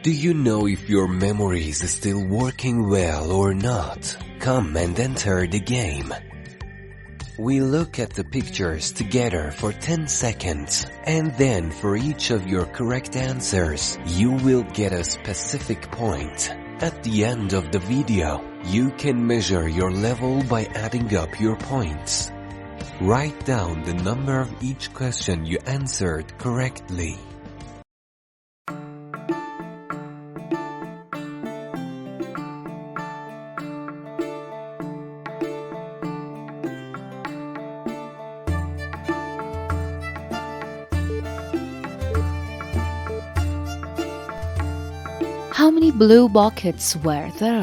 Do you know if your memory is still working well or not? Come and enter the game. We look at the pictures together for 10 seconds, and then for each of your correct answers, you will get a specific point. At the end of the video, you can measure your level by adding up your points. Write down the number of each question you answered correctly. How many blue buckets were there?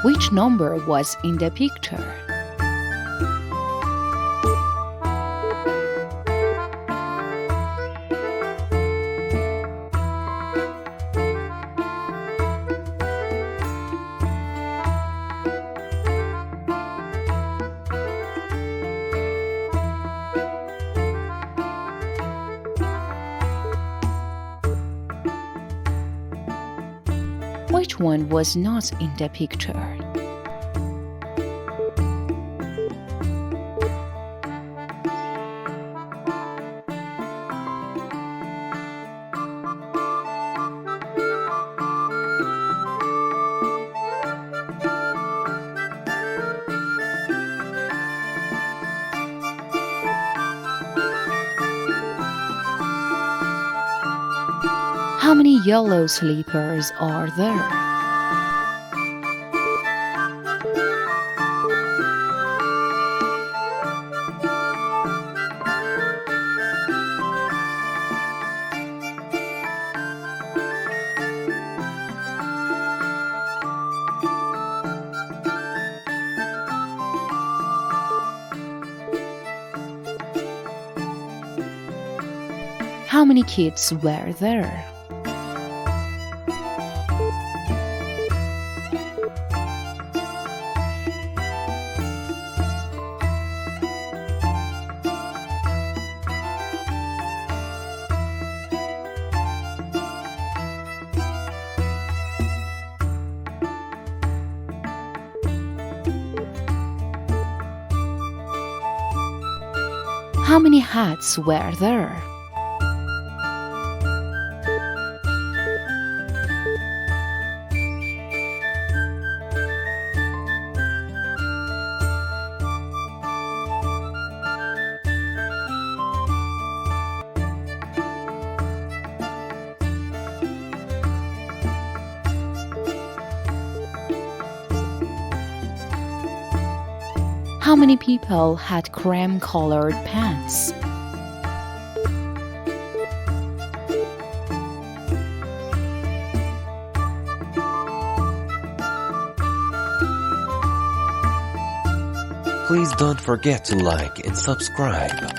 Which number was in the picture? Which one was not in the picture? How many yellow slippers are there? How many kids were there? How many hats were there? How many people had cream-colored pants? Please don't forget to like and subscribe.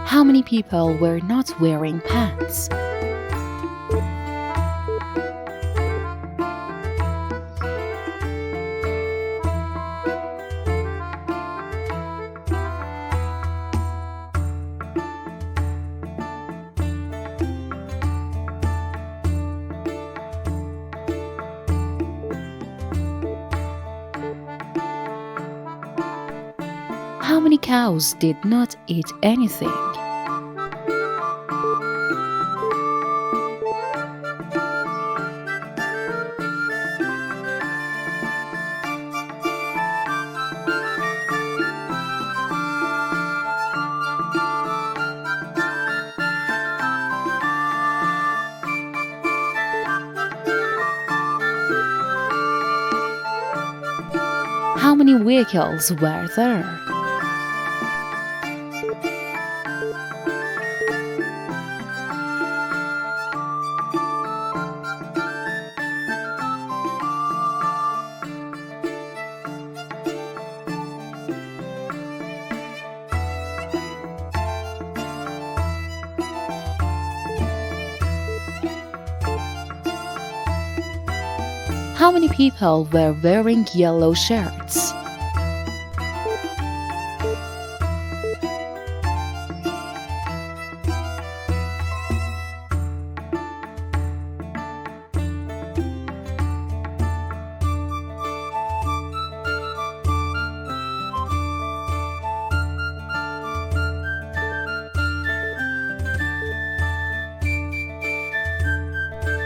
How many people were not wearing pants? How many cows did not eat anything? How many vehicles were there? How many people were wearing yellow shirts?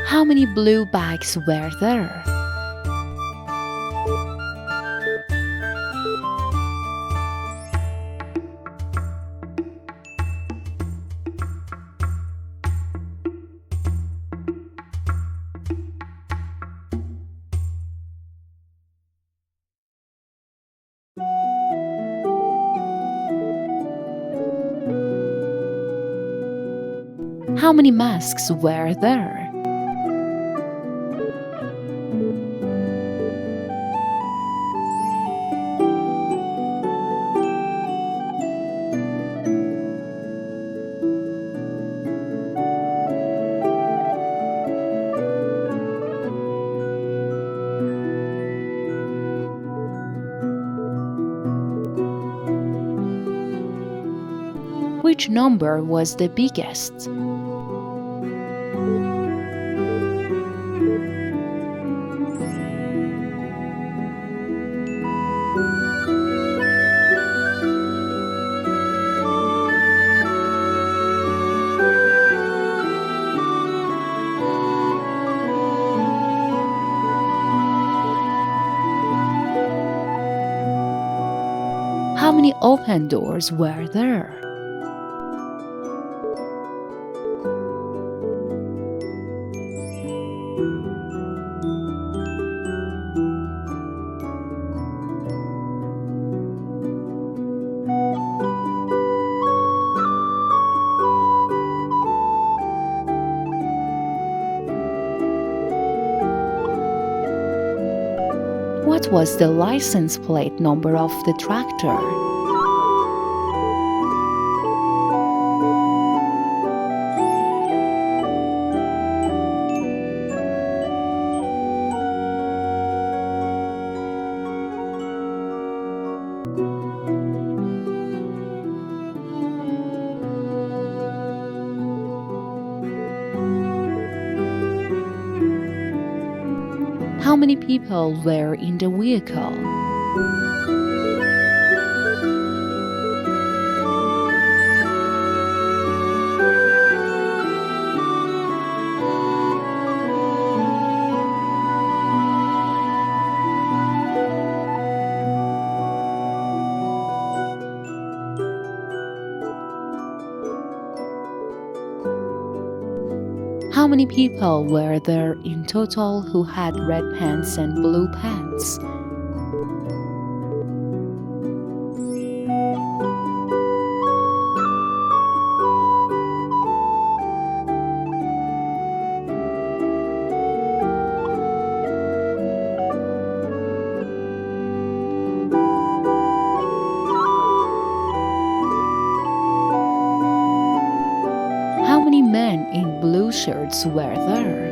How many blue bags were there? How many masks were there? Which number was the biggest? How many open doors were there? What was the license plate number of the tractor? How many people were in the vehicle? How many people were there in total who had red pants and blue pants? How many men in blue shirts were there?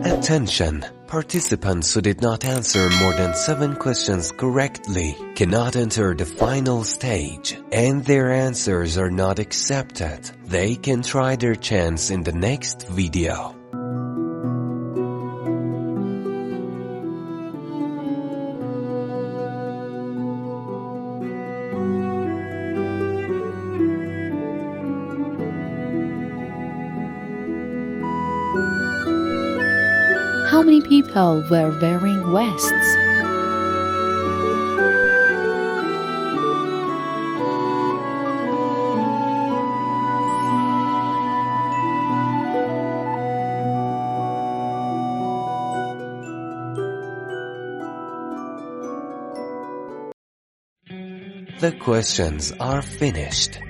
Attention! Participants who did not answer more than 7 questions correctly cannot enter the final stage, and their answers are not accepted. They can try their chance in the next video. How many people were wearing vests? The questions are finished.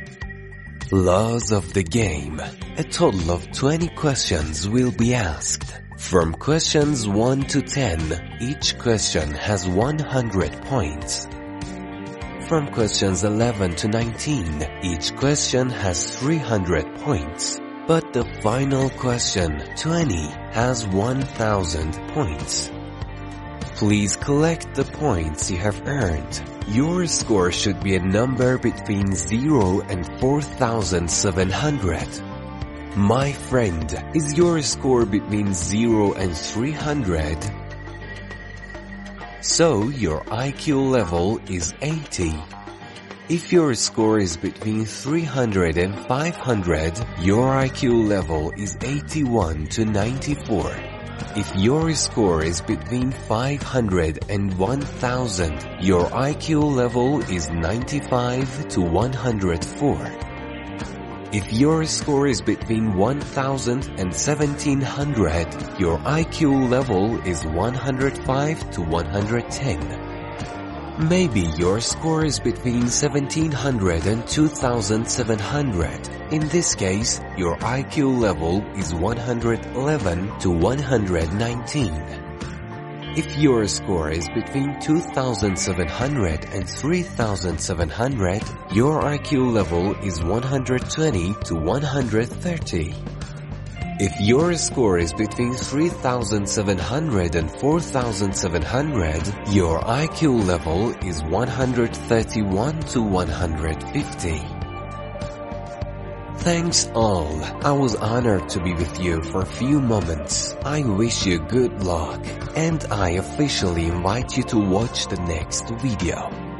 Laws of the game. A total of 20 questions will be asked. From questions 1 to 10, each question has 100 points. From questions 11 to 19, each question has 300 points. But the final question, 20, has 1000 points. Please collect the points you have earned. Your score should be a number between 0 and 4700. My friend, is your score between 0 and 300? So your IQ level is 80. If your score is between 300 and 500, your IQ level is 81 to 94. If your score is between 500 and 1000, your IQ level is 95 to 104. If your score is between 1000 and 1700, your IQ level is 105 to 110. Maybe your score is between 1700 and 2700. In this case, your IQ level is 111 to 119. If your score is between 2700 and 3700, your IQ level is 120 to 130. If your score is between 3700 and 4700, your IQ level is 131 to 150. Thanks all. I was honored to be with you for a few moments. I wish you good luck, and I officially invite you to watch the next video.